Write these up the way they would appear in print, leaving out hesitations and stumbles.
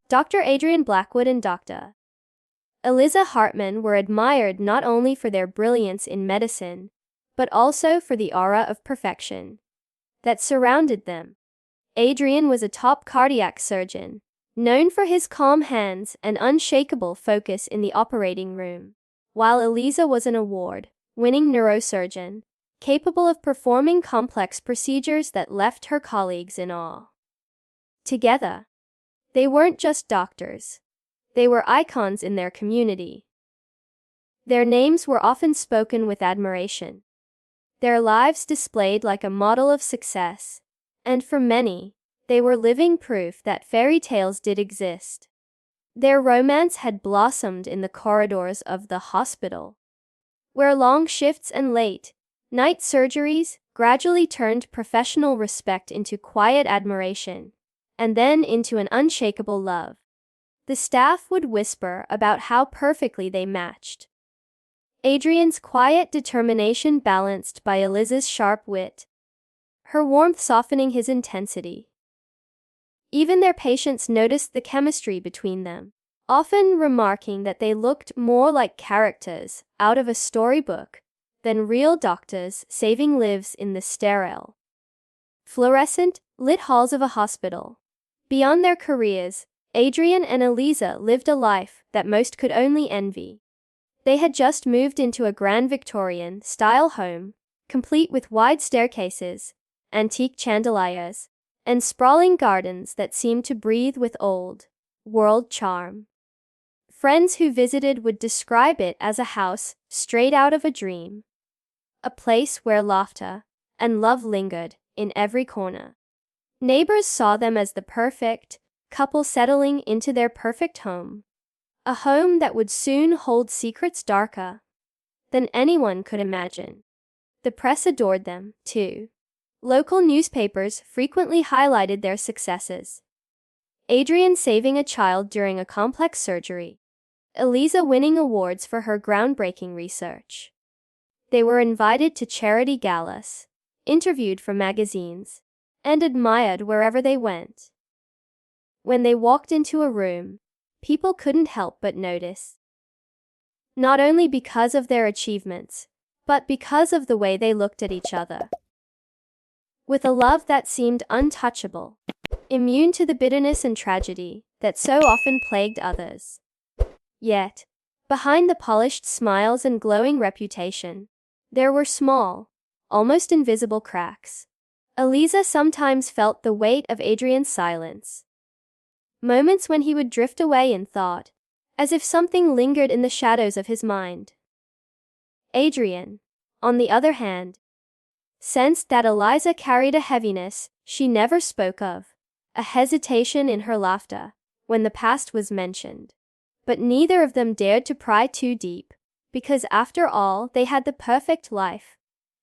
Dr. Adrian Blackwood and Dr. Eliza Hartman were admired not only for their brilliance in medicine, but also for the aura of perfection that surrounded them. Adrian was a top cardiac surgeon, known for his calm hands and unshakable focus in the operating room, while Eliza was an award-winning neurosurgeon, capable of performing complex procedures that left her colleagues in awe. Together, they weren't just doctors. They were icons in their community. Their names were often spoken with admiration. Their lives displayed like a model of success, and for many, they were living proof that fairy tales did exist. Their romance had blossomed in the corridors of the hospital, where long shifts and late-night surgeries gradually turned professional respect into quiet admiration, and then into an unshakable love. The staff would whisper about how perfectly they matched. Adrian's quiet determination balanced by Eliza's sharp wit, her warmth softening his intensity. Even their patients noticed the chemistry between them, often remarking that they looked more like characters out of a storybook than real doctors saving lives in the sterile, fluorescent, lit halls of a hospital. Beyond their careers, Adrian and Eliza lived a life that most could only envy. They had just moved into a grand Victorian-style home, complete with wide staircases, antique chandeliers, and sprawling gardens that seemed to breathe with old-world charm. Friends who visited would describe it as a house straight out of a dream, a place where laughter and love lingered in every corner. Neighbors saw them as the perfect couple settling into their perfect home, a home that would soon hold secrets darker than anyone could imagine. The press adored them, too. Local newspapers frequently highlighted their successes. Adrian saving a child during a complex surgery, Eliza winning awards for her groundbreaking research. They were invited to charity galas, interviewed for magazines, and admired wherever they went. When they walked into a room, people couldn't help but notice. Not only because of their achievements, but because of the way they looked at each other. With a love that seemed untouchable, immune to the bitterness and tragedy that so often plagued others. Yet, behind the polished smiles and glowing reputation, there were small, almost invisible cracks. Eliza sometimes felt the weight of Adrian's silence. Moments when he would drift away in thought, as if something lingered in the shadows of his mind. Adrian, on the other hand, sensed that Eliza carried a heaviness she never spoke of, a hesitation in her laughter when the past was mentioned. But neither of them dared to pry too deep, because after all they had the perfect life,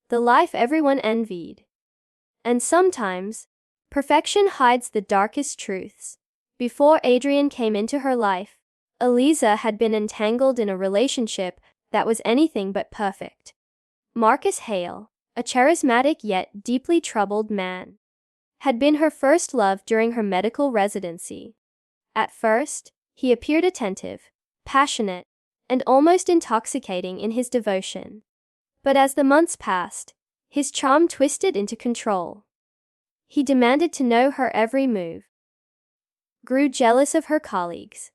the life everyone envied. And sometimes, perfection hides the darkest truths. Before Adrian came into her life, Eliza had been entangled in a relationship that was anything but perfect. Marcus Hale, a charismatic yet deeply troubled man, had been her first love during her medical residency. At first, he appeared attentive, passionate, and almost intoxicating in his devotion. But as the months passed, his charm twisted into control. He demanded to know her every move, grew jealous of her colleagues,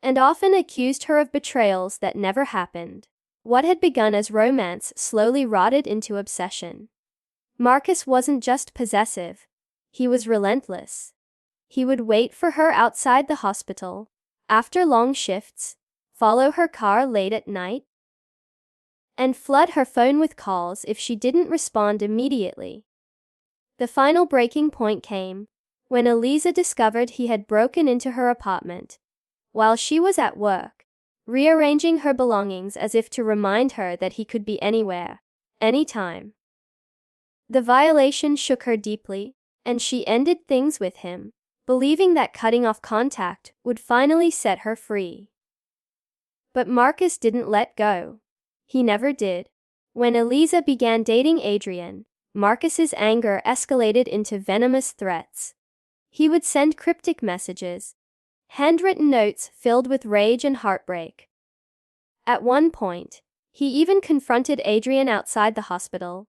and often accused her of betrayals that never happened. What had begun as romance slowly rotted into obsession. Marcus wasn't just possessive, he was relentless. He would wait for her outside the hospital, after long shifts, follow her car late at night, and flood her phone with calls if she didn't respond immediately. The final breaking point came when Eliza discovered he had broken into her apartment while she was at work, rearranging her belongings as if to remind her that he could be anywhere, anytime. The violation shook her deeply, and she ended things with him, believing that cutting off contact would finally set her free. But Marcus didn't let go. He never did. When Eliza began dating Adrian, Marcus's anger escalated into venomous threats. He would send cryptic messages, handwritten notes filled with rage and heartbreak. At one point, he even confronted Adrian outside the hospital,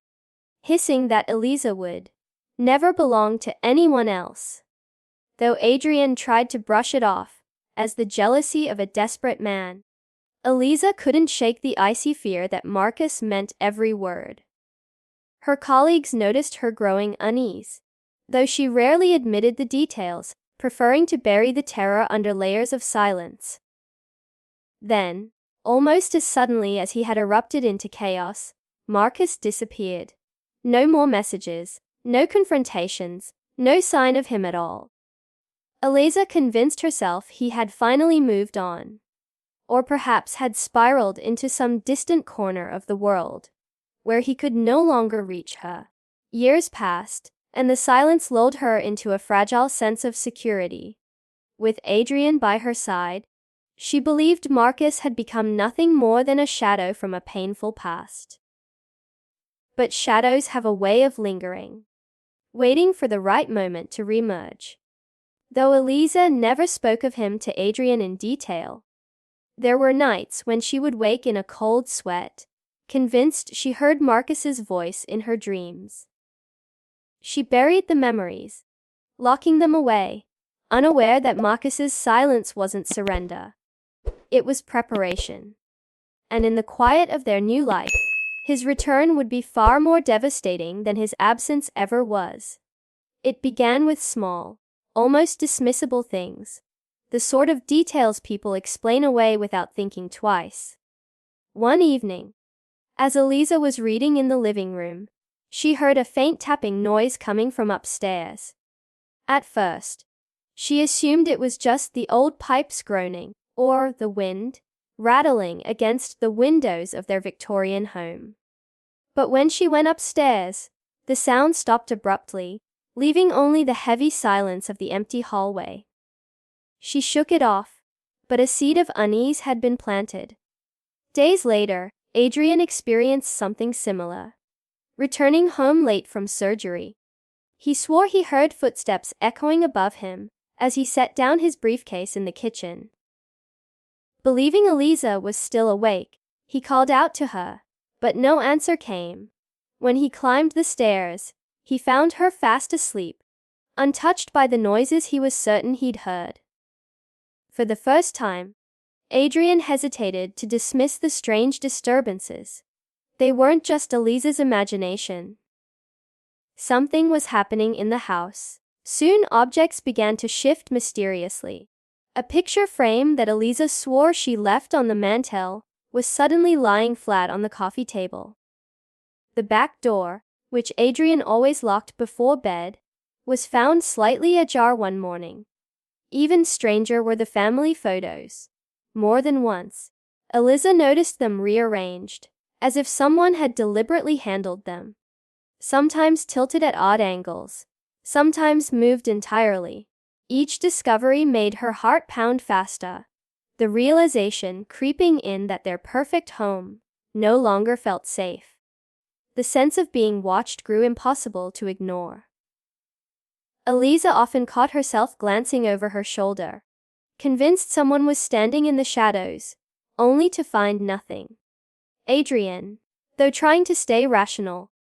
hissing that Eliza would never belong to anyone else. Though Adrian tried to brush it off as the jealousy of a desperate man, Eliza couldn't shake the icy fear that Marcus meant every word. Her colleagues noticed her growing unease, though she rarely admitted the details, preferring to bury the terror under layers of silence. Then, almost as suddenly as he had erupted into chaos, Marcus disappeared. No more messages, no confrontations, no sign of him at all. Eliza convinced herself he had finally moved on, or perhaps had spiraled into some distant corner of the world, where he could no longer reach her. Years passed, and the silence lulled her into a fragile sense of security. With Adrian by her side, she believed Marcus had become nothing more than a shadow from a painful past. But shadows have a way of lingering, waiting for the right moment to reemerge. Though Eliza never spoke of him to Adrian in detail, there were nights when she would wake in a cold sweat, convinced she heard Marcus's voice in her dreams. She buried the memories, locking them away, unaware that Marcus's silence wasn't surrender. It was preparation. And in the quiet of their new life, his return would be far more devastating than his absence ever was. It began with small, almost dismissible things, the sort of details people explain away without thinking twice. One evening, as Eliza was reading in the living room, she heard a faint tapping noise coming from upstairs. At first, she assumed it was just the old pipes groaning, or the wind rattling against the windows of their Victorian home. But when she went upstairs, the sound stopped abruptly, leaving only the heavy silence of the empty hallway. She shook it off, but a seed of unease had been planted. Days later, Adrian experienced something similar. Returning home late from surgery, he swore he heard footsteps echoing above him as he set down his briefcase in the kitchen. Believing Eliza was still awake, he called out to her, but no answer came. When he climbed the stairs, he found her fast asleep, untouched by the noises he was certain he'd heard. For the first time, Adrian hesitated to dismiss the strange disturbances. They weren't just Eliza's imagination. Something was happening in the house. Soon objects began to shift mysteriously. A picture frame that Eliza swore she left on the mantel was suddenly lying flat on the coffee table. The back door, which Adrian always locked before bed, was found slightly ajar one morning. Even stranger were the family photos. More than once, Eliza noticed them rearranged, as if someone had deliberately handled them. Sometimes tilted at odd angles, sometimes moved entirely. Each discovery made her heart pound faster, the realization creeping in that their perfect home no longer felt safe. The sense of being watched grew impossible to ignore. Eliza often caught herself glancing over her shoulder, convinced someone was standing in the shadows, only to find nothing. Adrian, though trying to stay rational,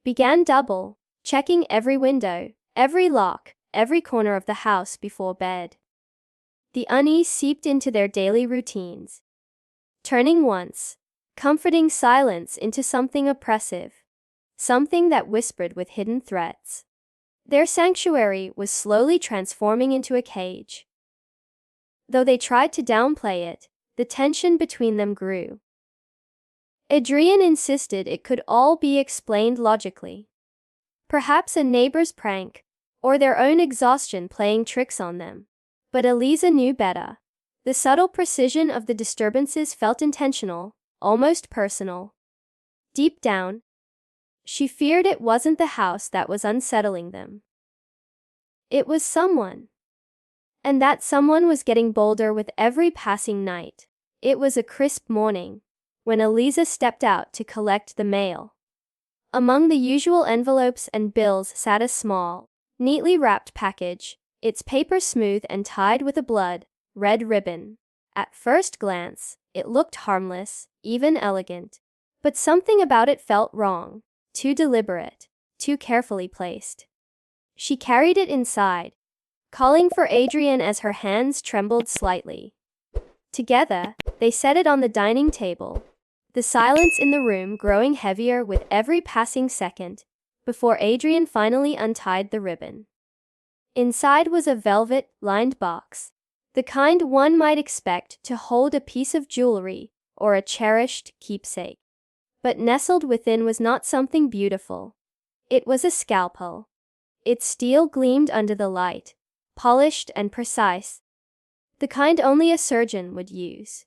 began double-checking every window, every lock, every corner of the house before bed. The unease seeped into their daily routines, turning once comforting silence into something oppressive, something that whispered with hidden threats. Their sanctuary was slowly transforming into a cage. Though they tried to downplay it, the tension between them grew. Adrian insisted it could all be explained logically. Perhaps a neighbor's prank, or their own exhaustion playing tricks on them. But Eliza knew better. The subtle precision of the disturbances felt intentional, almost personal. Deep down, she feared it wasn't the house that was unsettling them. It was someone. And that someone was getting bolder with every passing night. It was a crisp morning, when Eliza stepped out to collect the mail. Among the usual envelopes and bills sat a small, neatly wrapped package, its paper smooth and tied with a blood red ribbon. At first glance, it looked harmless, even elegant. But something about it felt wrong, too deliberate, too carefully placed. She carried it inside, calling for Adrian as her hands trembled slightly. Together, they set it on the dining table, the silence in the room growing heavier with every passing second, before Adrian finally untied the ribbon. Inside was a velvet-lined box, the kind one might expect to hold a piece of jewelry or a cherished keepsake. But nestled within was not something beautiful. It was a scalpel. Its steel gleamed under the light, polished and precise, the kind only a surgeon would use.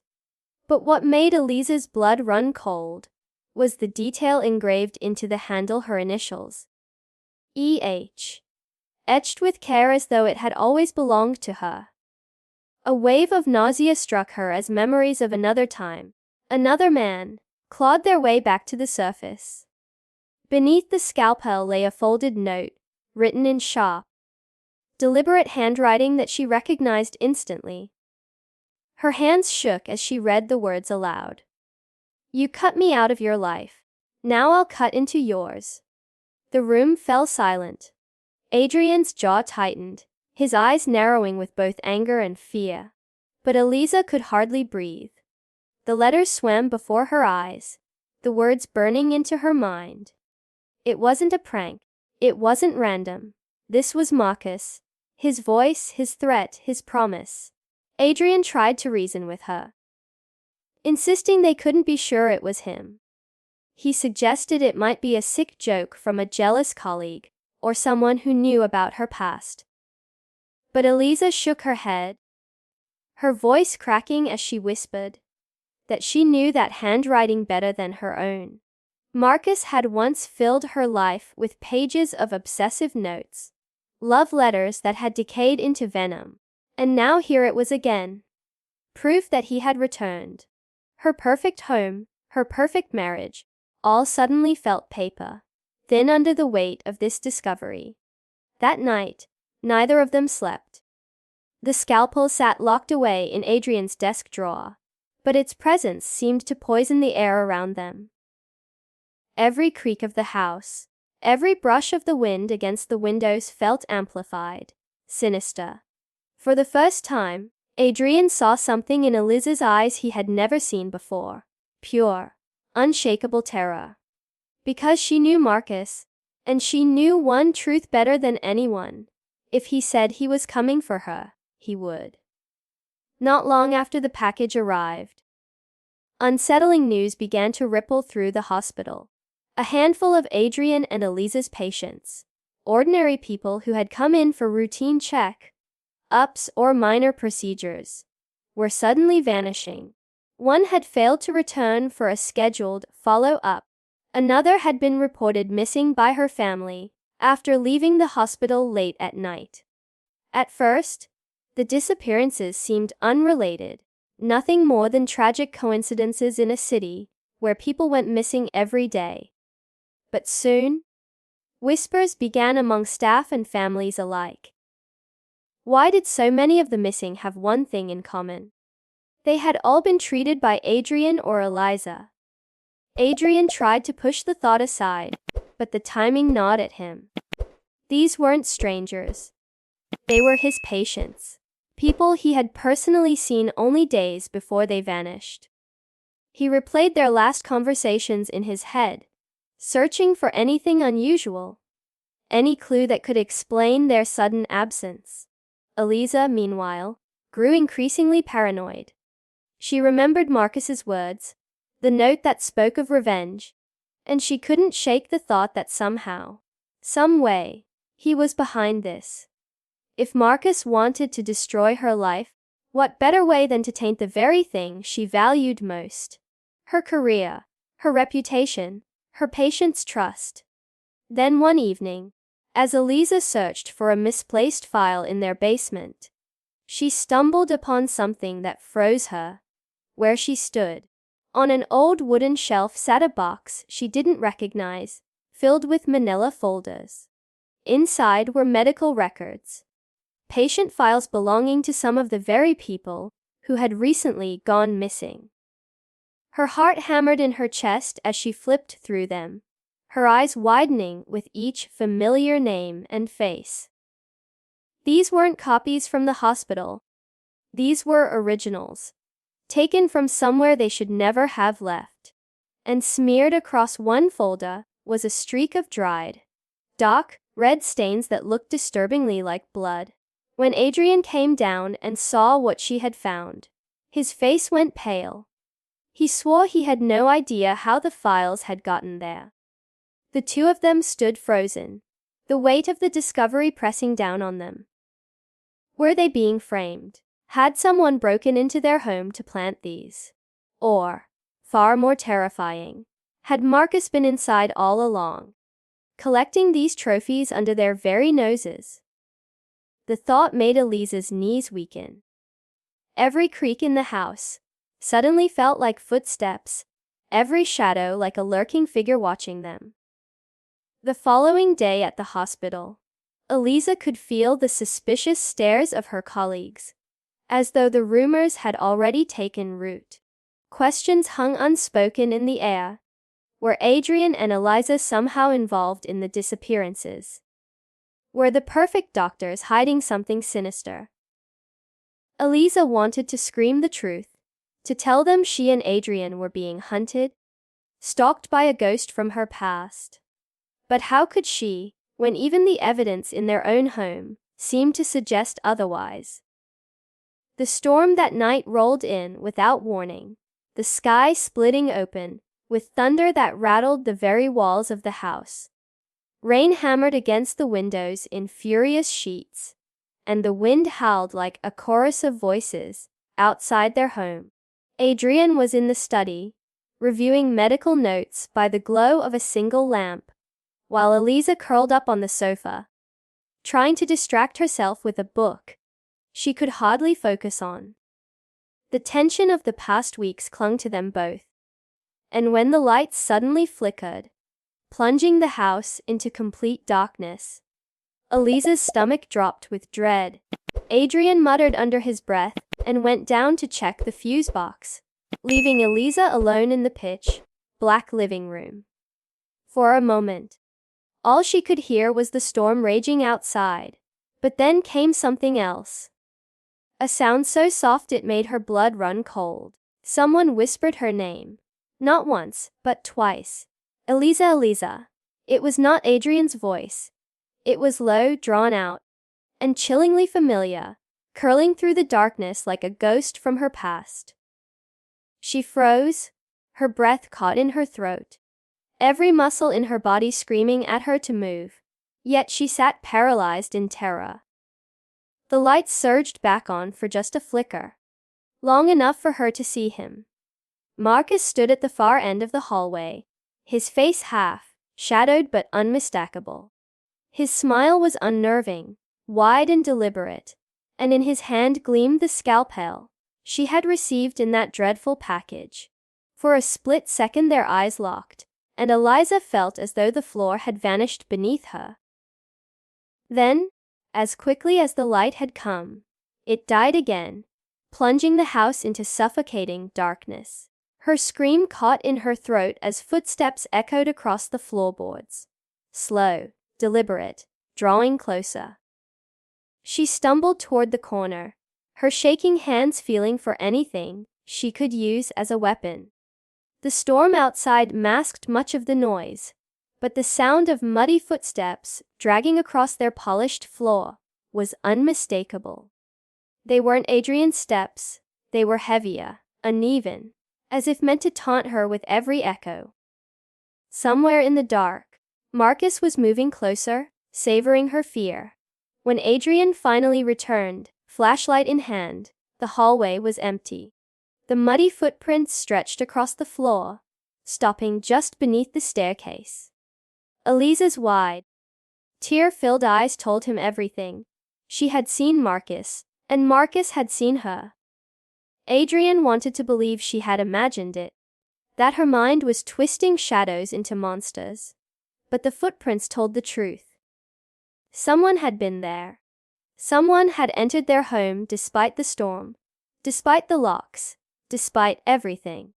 But what made Eliza's blood run cold was the detail engraved into the handle, her initials. E.H. Etched with care as though it had always belonged to her. A wave of nausea struck her as memories of another time, another man, clawed their way back to the surface. Beneath the scalpel lay a folded note, written in sharp, deliberate handwriting that she recognized instantly. Her hands shook as she read the words aloud. "You cut me out of your life. Now I'll cut into yours." The room fell silent. Adrian's jaw tightened, his eyes narrowing with both anger and fear. But Eliza could hardly breathe. The letters swam before her eyes, the words burning into her mind. It wasn't a prank. It wasn't random. This was Marcus. His voice, his threat, his promise. Adrian tried to reason with her, insisting they couldn't be sure it was him. He suggested it might be a sick joke from a jealous colleague, or someone who knew about her past. But Eliza shook her head, her voice cracking as she whispered that she knew that handwriting better than her own. Marcus had once filled her life with pages of obsessive notes, love letters that had decayed into venom, and now here it was again. Proof that he had returned. Her perfect home, her perfect marriage, all suddenly felt paper, thin under the weight of this discovery. That night, neither of them slept. The scalpel sat locked away in Adrian's desk drawer, but its presence seemed to poison the air around them. Every creak of the house, every brush of the wind against the windows felt amplified, sinister. For the first time, Adrian saw something in Eliza's eyes he had never seen before. Pure, unshakable terror. Because she knew Marcus, and she knew one truth better than anyone. If he said he was coming for her, he would. Not long after the package arrived, unsettling news began to ripple through the hospital. A handful of Adrian and Eliza's patients, ordinary people who had come in for routine check-ups or minor procedures, were suddenly vanishing. One had failed to return for a scheduled follow-up. Another had been reported missing by her family after leaving the hospital late at night. At first, the disappearances seemed unrelated, nothing more than tragic coincidences in a city where people went missing every day. But soon, whispers began among staff and families alike. Why did so many of the missing have one thing in common? They had all been treated by Adrian or Eliza. Adrian tried to push the thought aside, but the timing gnawed at him. These weren't strangers. They were his patients, people he had personally seen only days before they vanished. He replayed their last conversations in his head, searching for anything unusual, any clue that could explain their sudden absence. Eliza, meanwhile, grew increasingly paranoid. She remembered Marcus's words, the note that spoke of revenge, and she couldn't shake the thought that somehow, some way, he was behind this. If Marcus wanted to destroy her life, what better way than to taint the very thing she valued most? Her career, her reputation, her patients' trust. Then one evening, as Eliza searched for a misplaced file in their basement, she stumbled upon something that froze her. Where she stood, on an old wooden shelf sat a box she didn't recognize, filled with manila folders. Inside were medical records, patient files belonging to some of the very people who had recently gone missing. Her heart hammered in her chest as she flipped through them, her eyes widening with each familiar name and face. These weren't copies from the hospital. These were originals, taken from somewhere they should never have left. And smeared across one folder was a streak of dried, dark, red stains that looked disturbingly like blood. When Adrian came down and saw what she had found, his face went pale. He swore he had no idea how the files had gotten there. The two of them stood frozen, the weight of the discovery pressing down on them. Were they being framed? Had someone broken into their home to plant these? Or, far more terrifying, had Marcus been inside all along, collecting these trophies under their very noses? The thought made Eliza's knees weaken. Every creak in the house suddenly felt like footsteps, every shadow like a lurking figure watching them. The following day at the hospital, Eliza could feel the suspicious stares of her colleagues, as though the rumors had already taken root. Questions hung unspoken in the air. Were Adrian and Eliza somehow involved in the disappearances? Were the perfect doctors hiding something sinister? Eliza wanted to scream the truth, to tell them she and Adrian were being hunted, stalked by a ghost from her past. But how could she, when even the evidence in their own home seemed to suggest otherwise? The storm that night rolled in without warning, the sky splitting open, with thunder that rattled the very walls of the house. Rain hammered against the windows in furious sheets, and the wind howled like a chorus of voices outside their home. Adrian was in the study, reviewing medical notes by the glow of a single lamp, while Eliza curled up on the sofa, trying to distract herself with a book she could hardly focus on. The tension of the past weeks clung to them both, and when the lights suddenly flickered, plunging the house into complete darkness, Eliza's stomach dropped with dread. Adrian muttered under his breath and went down to check the fuse box, leaving Eliza alone in the pitch-black living room. For a moment, all she could hear was the storm raging outside, but then came something else. A sound so soft it made her blood run cold. Someone whispered her name, not once, but twice. Eliza, Eliza. It was not Adrian's voice. It was low, drawn out, and chillingly familiar, curling through the darkness like a ghost from her past. She froze, her breath caught in her throat, every muscle in her body screaming at her to move, yet she sat paralyzed in terror. The lights surged back on for just a flicker, long enough for her to see him. Marcus stood at the far end of the hallway, his face half-shadowed but unmistakable. His smile was unnerving, wide and deliberate, and in his hand gleamed the scalpel she had received in that dreadful package. For a split second their eyes locked, and Eliza felt as though the floor had vanished beneath her. Then, as quickly as the light had come, it died again, plunging the house into suffocating darkness. Her scream caught in her throat as footsteps echoed across the floorboards. Slow, deliberate, drawing closer. She stumbled toward the corner, her shaking hands feeling for anything she could use as a weapon. The storm outside masked much of the noise, but the sound of muddy footsteps dragging across their polished floor was unmistakable. They weren't Adrian's steps, they were heavier, uneven, as if meant to taunt her with every echo. Somewhere in the dark, Marcus was moving closer, savoring her fear. When Adrian finally returned, flashlight in hand, the hallway was empty. The muddy footprints stretched across the floor, stopping just beneath the staircase. Eliza's wide, tear-filled eyes told him everything. She had seen Marcus, and Marcus had seen her. Adrian wanted to believe she had imagined it, that her mind was twisting shadows into monsters. But the footprints told the truth. Someone had been there. Someone had entered their home despite the storm, despite the locks, despite everything.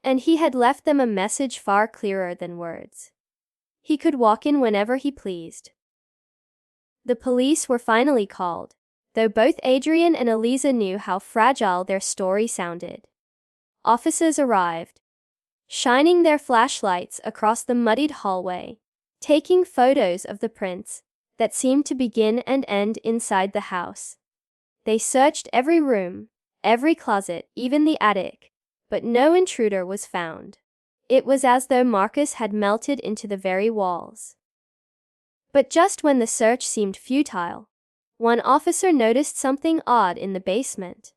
And he had left them a message far clearer than words. He could walk in whenever he pleased. The police were finally called, though both Adrian and Eliza knew how fragile their story sounded. Officers arrived, shining their flashlights across the muddied hallway, taking photos of the prints that seemed to begin and end inside the house. They searched every room, every closet, even the attic, but no intruder was found. It was as though Marcus had melted into the very walls. But just when the search seemed futile, one officer noticed something odd in the basement.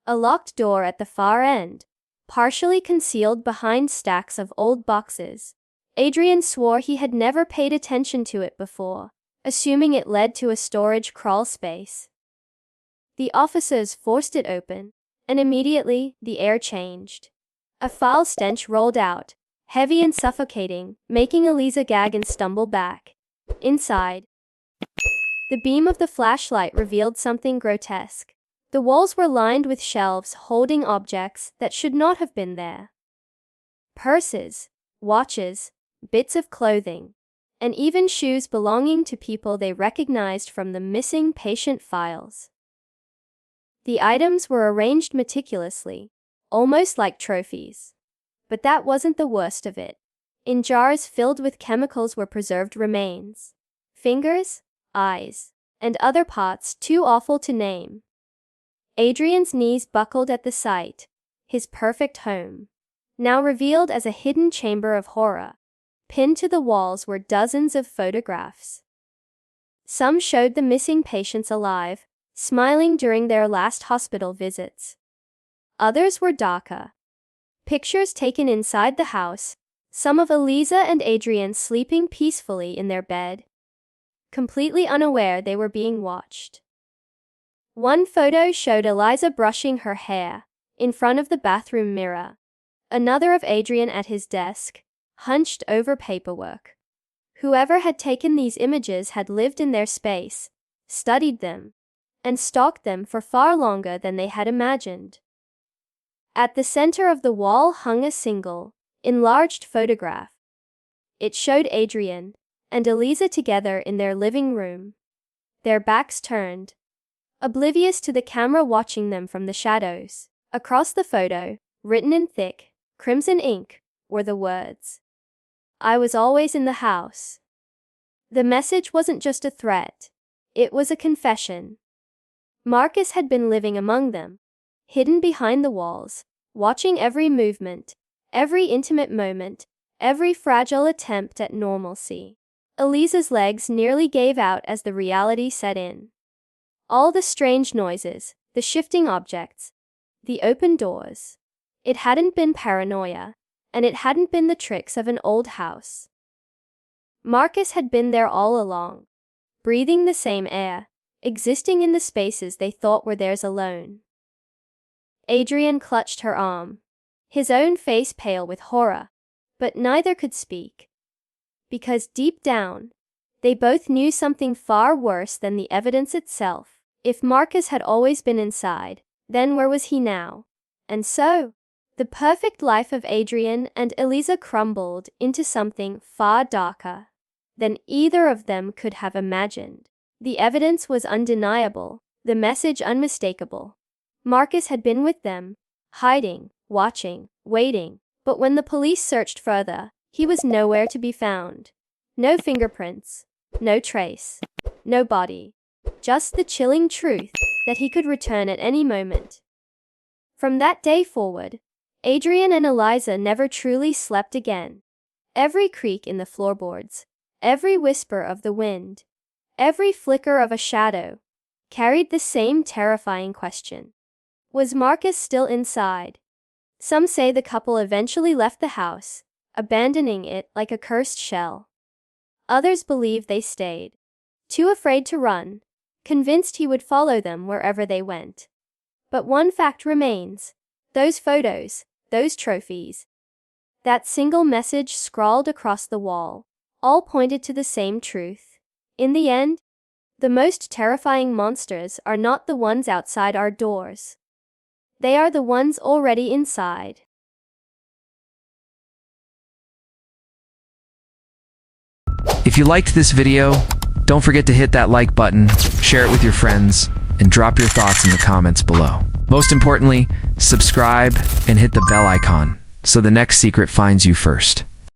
A locked door at the far end, partially concealed behind stacks of old boxes. Adrian swore he had never paid attention to it before, assuming it led to a storage crawl space. The officers forced it open, and immediately the air changed. A foul stench rolled out, heavy and suffocating, making Eliza gag and stumble back. Inside, the beam of the flashlight revealed something grotesque. The walls were lined with shelves holding objects that should not have been there. Purses, watches, bits of clothing, and even shoes belonging to people they recognized from the missing patient files. The items were arranged meticulously, almost like trophies. But that wasn't the worst of it. In jars filled with chemicals were preserved remains. Fingers, eyes, and other parts too awful to name. Adrian's knees buckled at the sight. His perfect home, now revealed as a hidden chamber of horror. Pinned to the walls were dozens of photographs. Some showed the missing patients alive, smiling during their last hospital visits. Others were darker. Pictures taken inside the house, some of Eliza and Adrian sleeping peacefully in their bed, completely unaware they were being watched. One photo showed Eliza brushing her hair in front of the bathroom mirror. Another of Adrian at his desk, hunched over paperwork. Whoever had taken these images had lived in their space, studied them, and stalked them for far longer than they had imagined. At the center of the wall hung a single, enlarged photograph. It showed Adrian and Eliza together in their living room, their backs turned, oblivious to the camera watching them from the shadows. Across the photo, written in thick, crimson ink, were the words, "I was always in the house." The message wasn't just a threat, it was a confession. Marcus had been living among them, hidden behind the walls, watching every movement, every intimate moment, every fragile attempt at normalcy. Eliza's legs nearly gave out as the reality set in. All the strange noises, the shifting objects, the open doors. It hadn't been paranoia, and it hadn't been the tricks of an old house. Marcus had been there all along, breathing the same air, existing in the spaces they thought were theirs alone. Adrian clutched her arm, his own face pale with horror, but neither could speak. Because deep down, they both knew something far worse than the evidence itself. If Marcus had always been inside, then where was he now? And so, the perfect life of Adrian and Eliza crumbled into something far darker than either of them could have imagined. The evidence was undeniable, the message unmistakable. Marcus had been with them, hiding, watching, waiting, but when the police searched further, he was nowhere to be found. No fingerprints, no trace, no body, just the chilling truth that he could return at any moment. From that day forward, Adrian and Eliza never truly slept again. Every creak in the floorboards, every whisper of the wind, every flicker of a shadow, carried the same terrifying question. Was Marcus still inside? Some say the couple eventually left the house, abandoning it like a cursed shell. Others believe they stayed, too afraid to run, convinced he would follow them wherever they went. But one fact remains: those photos, those trophies, that single message scrawled across the wall, all pointed to the same truth. In the end, The most terrifying monsters are not the ones outside our doors. They are the ones already inside. If you liked this video, don't forget to hit that like button, share it with your friends, and drop your thoughts in the comments below. Most importantly, subscribe and hit the bell icon so the next secret finds you first.